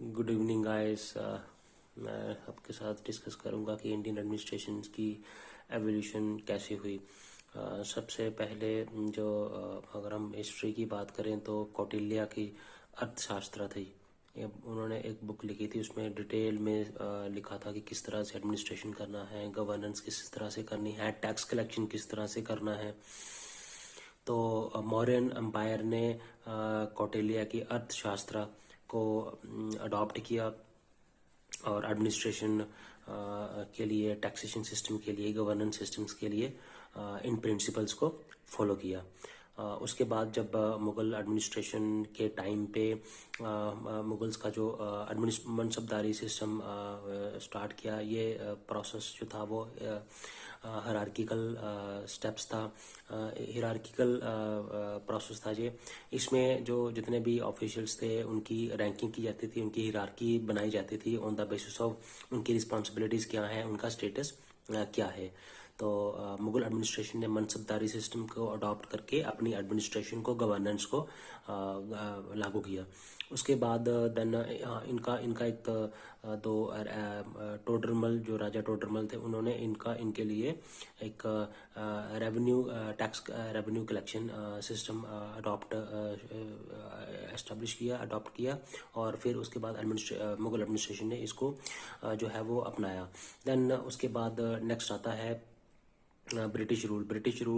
Good evening guys. मैं आपके साथ डिस्कस करूंगा कि इंडियन एडमिनिस्ट्रेशन की एवोल्यूशन कैसे हुई। सबसे पहले जो अगर हम हिस्ट्री की बात करें तो कौटिल्य की अर्थशास्त्र थी। उन्होंने एक बुक लिखी थी, उसमें डिटेल में लिखा था कि किस तरह से एडमिनिस्ट्रेशन करना है, गवर्नेंस किस तरह से करनी है, टैक्स कलेक्शन किस तरह से करना है। तो मौर्यन एम्पायर ने कौटिल्य की अर्थशास्त्र को अडॉप्ट किया और एडमिनिस्ट्रेशन के लिए, टैक्सेशन सिस्टम के लिए, गवर्नेंस सिस्टम्स के लिए इन प्रिंसिपल्स को फॉलो किया। उसके बाद जब मुग़ल एडमिनिस्ट्रेशन के टाइम पे मुग़ल्स का जो मनसबदारी सिस्टम स्टार्ट किया, ये प्रोसेस जो था वो हायरार्किकल स्टेप्स था, हायरार्किकल प्रोसेस था ये। इसमें जो जितने भी ऑफिशियल्स थे उनकी रैंकिंग की जाती थी, उनकी हायरार्की बनाई जाती थी ऑन द बेसिस ऑफ उनकी रिस्पॉन्सिबिलिटीज़ क्या हैं, उनका स्टेटस क्या है। तो मुग़ल एडमिनिस्ट्रेशन ने मनसबदारी सिस्टम को अडॉप्ट करके अपनी एडमिनिस्ट्रेशन को, गवर्नेंस को लागू किया। उसके बाद देन इनका इनका एक दो टोडरमल, जो राजा टोडरमल थे, उन्होंने इनके लिए एक रेवेन्यू कलेक्शन सिस्टम एस्टेब्लिश किया, अडॉप्ट किया। और फिर उसके बाद मुग़ल एडमिनिस्ट्रेशन ने इसको जो है वो अपनाया। देन उसके बाद नेक्स्ट आता है ब्रिटिश रूल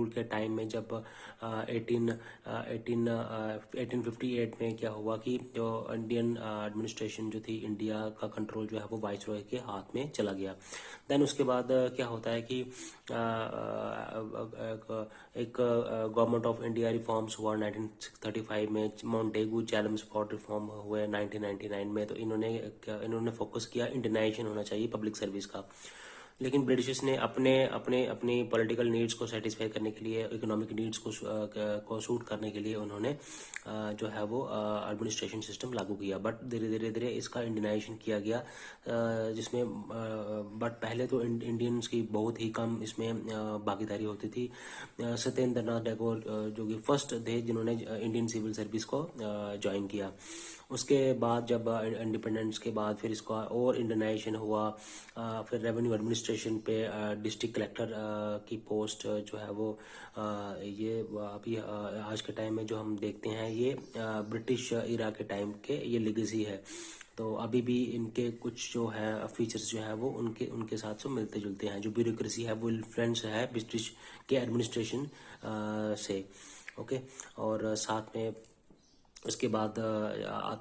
के टाइम में जब 1858 में क्या हुआ कि जो इंडियन एडमिनिस्ट्रेशन जो थी, इंडिया का कंट्रोल जो है वो वाइसरॉय के हाथ में चला गया। देन उसके बाद क्या होता है कि एक गवर्नमेंट ऑफ इंडिया रिफॉर्म्स हुआ 1935 में, मॉन्टेगू चैलम्सफोर्ड रिफॉर्म हुए 1999 में। तो इन्होंने फोकस किया इंडियनाइजेशन होना चाहिए पब्लिक सर्विस का। लेकिन ब्रिटिशर्स ने अपनी पॉलिटिकल नीड्स को सेटिस्फाई करने के लिए, इकोनॉमिक नीड्स को सूट करने के लिए उन्होंने जो है वो एडमिनिस्ट्रेशन सिस्टम लागू किया। बट धीरे धीरे इसका इंडियनाइजेशन किया गया, जिसमें बट पहले तो इंडियंस की बहुत ही कम इसमें भागीदारी होती थी। सत्येंद्र नाथ टैगोर जो कि फर्स्ट थे जिन्होंने इंडियन सिविल सर्विस को ज्वाइन किया। उसके बाद जब इंडिपेंडेंस के बाद फिर इसका और इंडियनाइजेशन हुआ, फिर रेवेन्यू एडमिनिस्ट्रेशन पे डिस्ट्रिक्ट कलेक्टर की पोस्ट जो है वो ये अभी आज के टाइम में जो हम देखते हैं, ये ब्रिटिश इरा के टाइम के ये लेगेसी है। तो अभी भी इनके कुछ जो है फीचर्स जो है वो उनके साथ से मिलते जुलते हैं। जो ब्यूरोक्रेसी है वो इन्फ्लुएंस है ब्रिटिश के एडमिनिस्ट्रेशन से। ओके। और साथ में उसके बाद आता